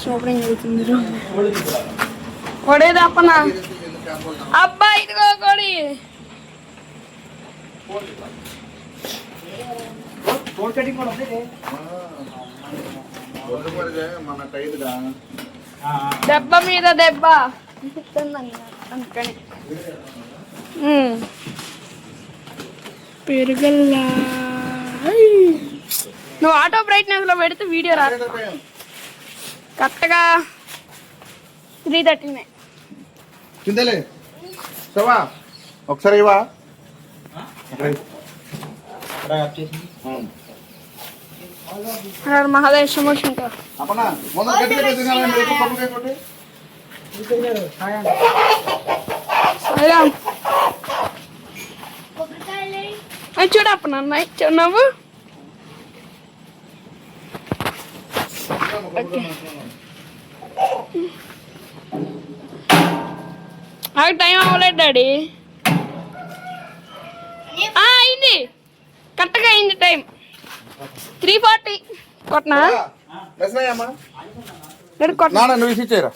opening అవుతుంది కొడేది అప్పనా అబ్బా ఇదిగో కొడి దెబ్బ మీద దెబ్బ అందుకని పెరుగల్లా నువ్వు ఆటో బ్రైట్నెస్ లో పెడితే వీడియో రా కరెక్ట్గా 3:39 కిందలే సవా ఒకసారి ఇవా మహాదేవ్ సమోషన్ చూడప్ప నన్ను నువ్వు టైం అవ్వలేదు డాడీ అయింది కరెక్ట్గా అయింది టైం 3:40 కొట్టనా నువ్వు ఇచ్చేరా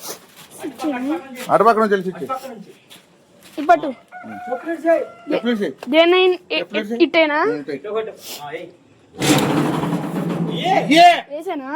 అటుపక్కన తెలిసి ఇప్పటి దేని ఇట్టేనా వేసానా